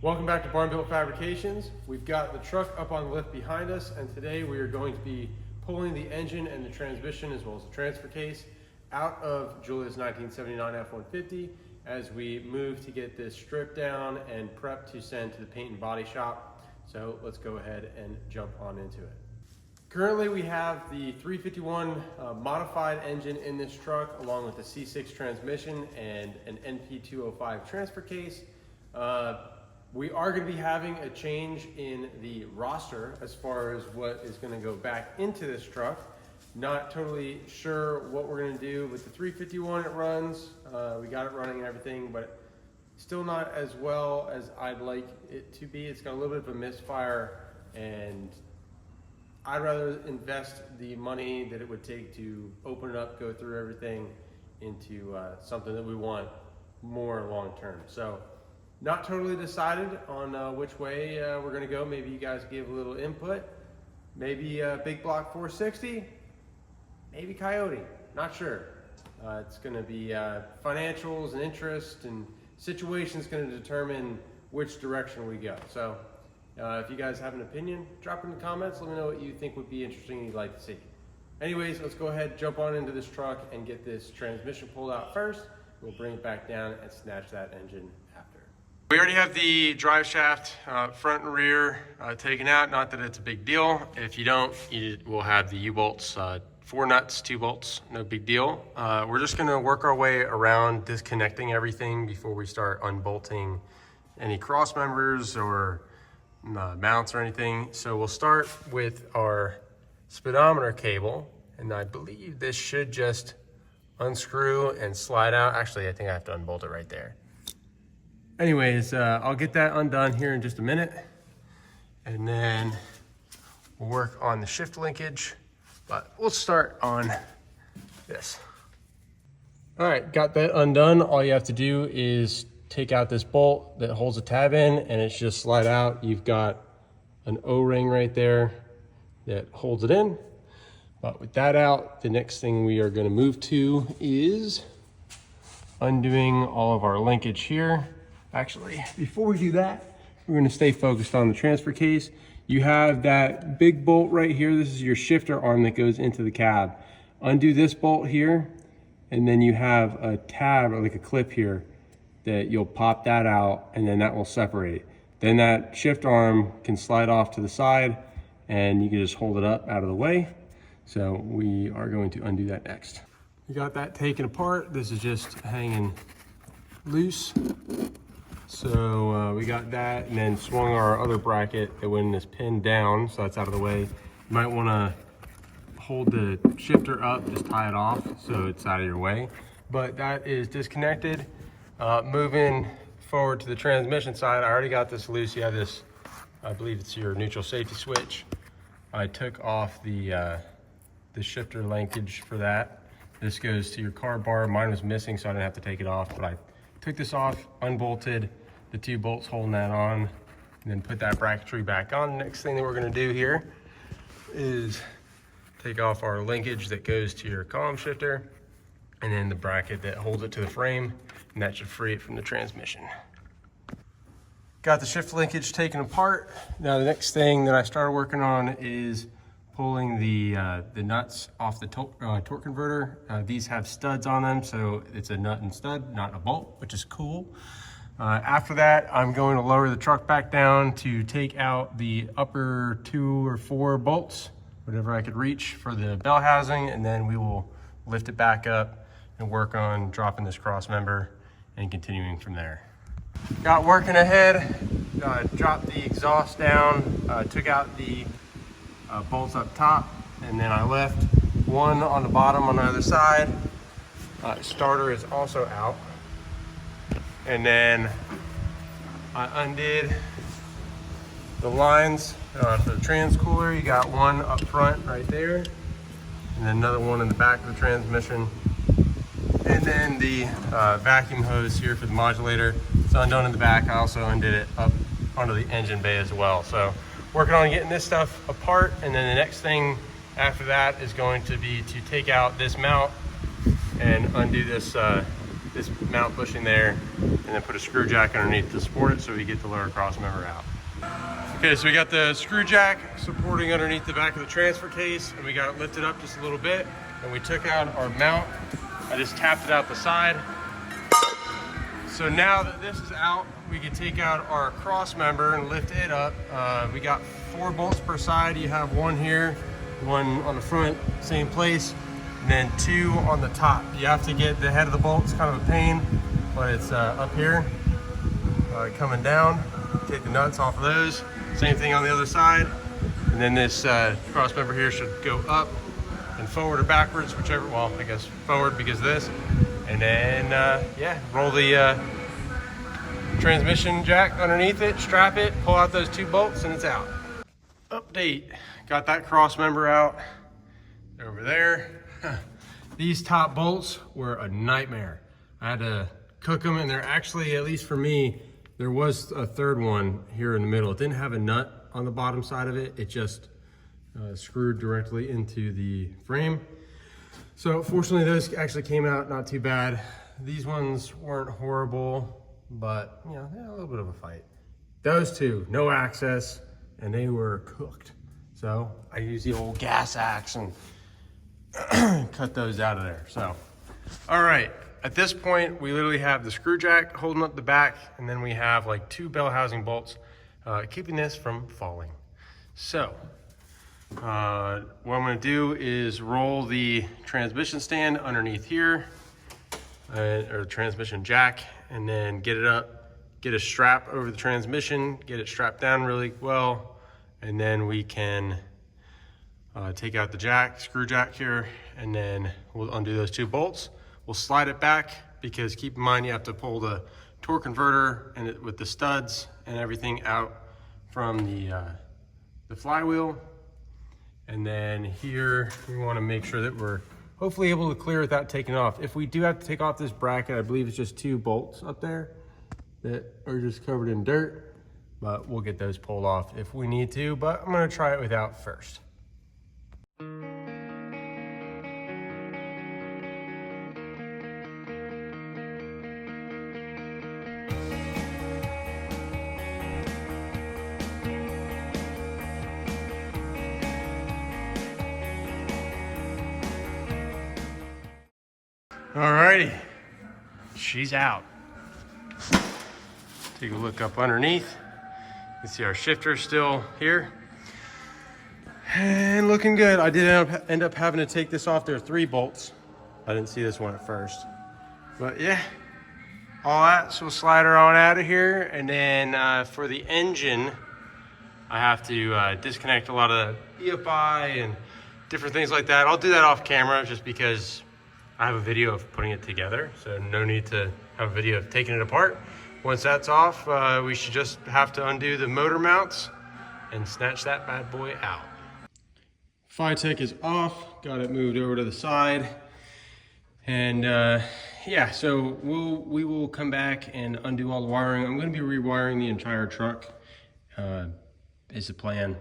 Welcome back to Barn Built Fabrications. We've got the truck up on the lift behind us, and today we are going to be pulling the engine and the transmission as well as the transfer case out of Julia's 1979 F-150 as we move to get this stripped down and prepped to send to the paint and body shop. So let's go ahead and jump on into it. Currently we have the 351 modified engine in this truck along with the C6 transmission and an NP205 transfer case. We are going to be having a change in the roster as far as what is going to go back into this truck. Not totally sure what we're going to do with the 351. It runs, we got it running and everything, but still not as well as I'd like it to be. It's got a little bit of a misfire, and I'd rather invest the money that it would take to open it up, go through everything into something that we want more long term. So not totally decided on which way we're going to go. Maybe you guys give a little input. Maybe big block 460, maybe Coyote, not sure. It's going to be financials and interest and situations going to determine which direction we go. So if you guys have an opinion, drop it in the comments. Let me know what you think would be interesting you'd like to see. Anyways, let's go ahead, jump on into this truck and get this transmission pulled out first. We'll bring it back down and snatch that engine after. We already have the drive shaft front and rear taken out. Not that it's a big deal. If you don't, we'll have the U-bolts, 4 nuts, 2 bolts, no big deal. We're just gonna work our way around disconnecting everything before we start unbolting any cross members or mounts or anything. So we'll start with our speedometer cable, and I believe this should just unscrew and slide out. Actually, I think I have to unbolt it right there. Anyways, I'll get that undone here in just a minute, and then we'll work on the shift linkage, but we'll start on this. All right, got that undone. All you have to do is take out this bolt that holds the tab in, and it's just slide out. You've got an O-ring right there that holds it in. But with that out, the next thing we are going to move to is undoing all of our linkage here. Actually, before we do that, we're going to stay focused on the transfer case. You have that big bolt right here. This is your shifter arm that goes into the cab. Undo this bolt here, and then you have a tab or like a clip here that you'll pop that out, and then that will separate. Then that shift arm can slide off to the side, and you can just hold it up out of the way. So we are going to undo that next. We got that taken apart. This is just hanging loose. So we got that, and then swung our other bracket that went in this pin down, so that's out of the way. You might want to hold the shifter up, just tie it off so it's out of your way. But that is disconnected. Moving forward to the transmission side, I already got this loose. You have this, I believe it's your neutral safety switch. I took off the shifter linkage for that. This goes to your car bar. Mine was missing, so I didn't have to take it off, but I took this off, unbolted the 2 bolts holding that on, and then put that bracketry back on. The next thing that we're gonna do here is take off our linkage that goes to your column shifter, and then the bracket that holds it to the frame, and that should free it from the transmission. Got the shift linkage taken apart. Now the next thing that I started working on is pulling the nuts off the torque converter. These have studs on them, so it's a nut and stud, not a bolt, which is cool. After that, I'm going to lower the truck back down to take out the upper 2 or 4 bolts, whatever I could reach for the bell housing, and then we will lift it back up and work on dropping this cross member and continuing from there. Got working ahead, dropped the exhaust down, took out the bolts up top, and then I left one on the bottom on the other side. Starter is also out, and then I undid the lines for the trans cooler. You got one up front right there, and then another one in the back of the transmission, and then the vacuum hose here for the modulator. It's undone in the back. I also undid it up onto the engine bay as well. So working on getting this stuff apart, and then the next thing after that is going to be to take out this mount and undo this this mount bushing there, and then put a screw jack underneath to support it so we get the lower cross member out. Okay, so we got the screw jack supporting underneath the back of the transfer case, and we got it lifted up just a little bit, and we took out our mount. I just tapped it out the side. So now that this is out, we can take out our cross member and lift it up. We got 4 bolts per side. You have one here, one on the front, same place, and then 2 on the top. You have to get the head of the bolt. It's kind of a pain, but it's up here, coming down. Take the nuts off of those. Same thing on the other side. And then this cross member here should go up and forward or backwards, whichever, well, I guess forward because of this. And then, yeah, roll the transmission jack underneath it, strap it, pull out those 2 bolts, and it's out. Update, got that cross member out. They're over there. These top bolts were a nightmare. I had to cook them, and they're actually, at least for me, there was a 3rd one here in the middle. It didn't have a nut on the bottom side of it. It just screwed directly into the frame. So fortunately those actually came out not too bad. These ones weren't horrible, but you know, they had a little bit of a fight. Those 2, no access, and they were cooked. So I used the old gas axe and cut those out of there. So, all right, at this point, we literally have the screw jack holding up the back, and then we have like 2 bell housing bolts keeping this from falling. So, what I'm gonna do is roll the transmission stand underneath here, or the transmission jack, and then get it up, get a strap over the transmission, get it strapped down really well, and then we can take out the jack, screw jack here, and then we'll undo those 2 bolts. We'll slide it back, because keep in mind you have to pull the torque converter and with the studs and everything out from the flywheel. And then here, we want to make sure that we're hopefully able to clear without taking off. If we do have to take off this bracket, I believe it's just 2 bolts up there that are just covered in dirt, but we'll get those pulled off if we need to, but I'm going to try it without first. Alrighty, she's out. Take a look up underneath. You can see our shifter still here. And looking good. I did end up having to take this off. There are 3 bolts. I didn't see this one at first. But yeah, all that. So we'll slide her on out of here. And then for the engine, I have to disconnect a lot of EFI and different things like that. I'll do that off camera just because I have a video of putting it together, so no need to have a video of taking it apart. Once that's off, we should just have to undo the motor mounts and snatch that bad boy out. Phytech is off, got it moved over to the side. And yeah, so we will come back and undo all the wiring. I'm gonna be rewiring the entire truck, is the plan.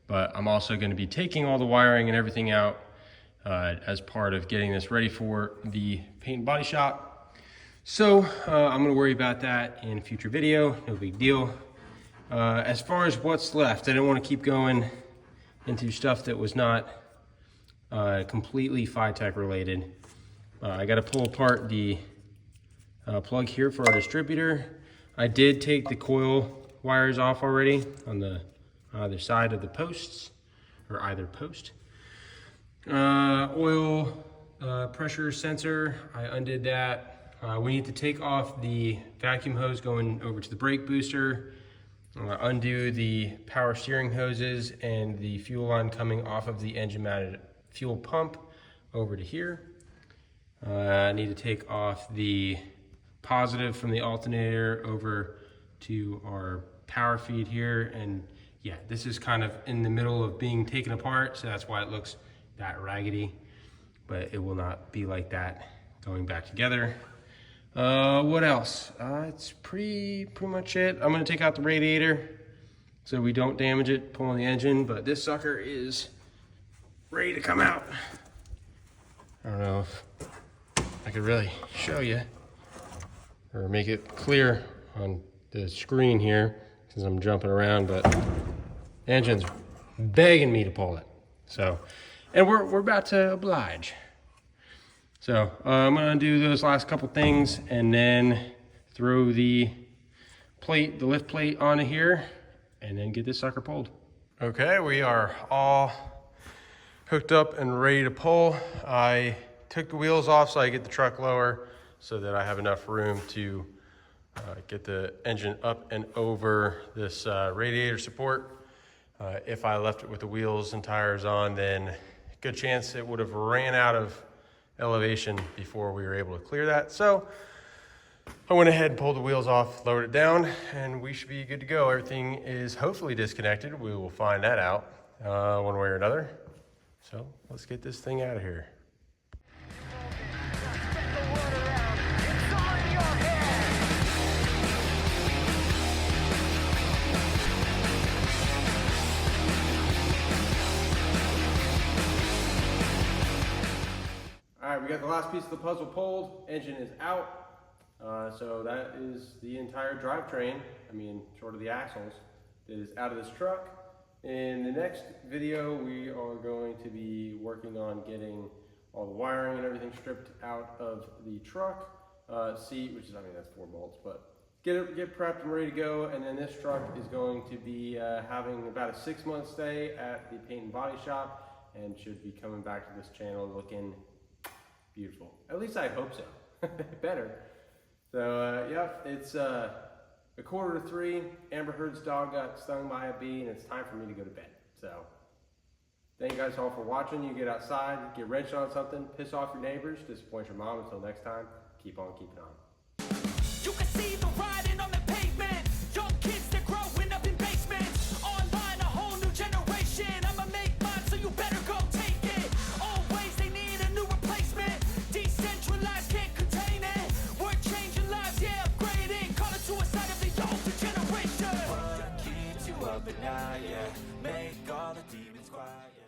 But I'm also gonna be taking all the wiring and everything out as part of getting this ready for the paint and body shop. So I'm gonna worry about that in a future video, no big deal. As far as what's left, I didn't wanna keep going into stuff that was not completely Phytech related. I gotta pull apart the plug here for our distributor. I did take the coil wires off already on the other side of the posts, or either post. Oil pressure sensor, I undid that. We need to take off the vacuum hose going over to the brake booster, undo the power steering hoses and the fuel line coming off of the engine mounted fuel pump over to here. I need to take off the positive from the alternator over to our power feed here. And yeah, this is kind of in the middle of being taken apart, so that's why it looks that raggedy, but it will not be like that going back together. What else? It's pretty much it. I'm gonna take out the radiator so we don't damage it pulling the engine, but this sucker is ready to come out. I don't know if I could really show you. or make it clear on the screen here since I'm jumping around, but engine's begging me to pull it. So, and we're about to oblige. So I'm gonna do those last couple things and then throw the plate, the lift plate onto here, and then get this sucker pulled. Okay, we are all hooked up and ready to pull. I took the wheels off so I get the truck lower so that I have enough room to get the engine up and over this radiator support. If I left it with the wheels and tires on, then good chance it would have ran out of elevation before we were able to clear that. So I went ahead and pulled the wheels off, lowered it down, and we should be good to go. Everything is hopefully disconnected. We will find that out one way or another. So let's get this thing out of here. All right, we got the last piece of the puzzle pulled. Engine is out. So that is the entire drivetrain, short of the axles, that is out of this truck. In the next video, we are going to be working on getting all the wiring and everything stripped out of the truck seat, which is, that's 4 bolts, but get prepped and ready to go. And then this truck is going to be having about a 6-month stay at the paint and body shop and should be coming back to this channel looking beautiful. At least I hope so. Better. So yeah, it's a 2:45. Amber Heard's dog got stung by a bee, and it's time for me to go to bed. So thank you guys all for watching. You get outside, get wrenched on something, piss off your neighbors, disappoint your mom. Until next time, keep on keeping on. You can see the riding on the pavement. Young kids, they're growing up in basements. Online, a whole new generation. I'ma make mine, so you better go take it. Always they need a new replacement. Decentralized, can't contain it. We're changing lives, yeah, upgrading. Call it suicide of the older generation. What keeps you up at night, yeah. Make all the demons quiet.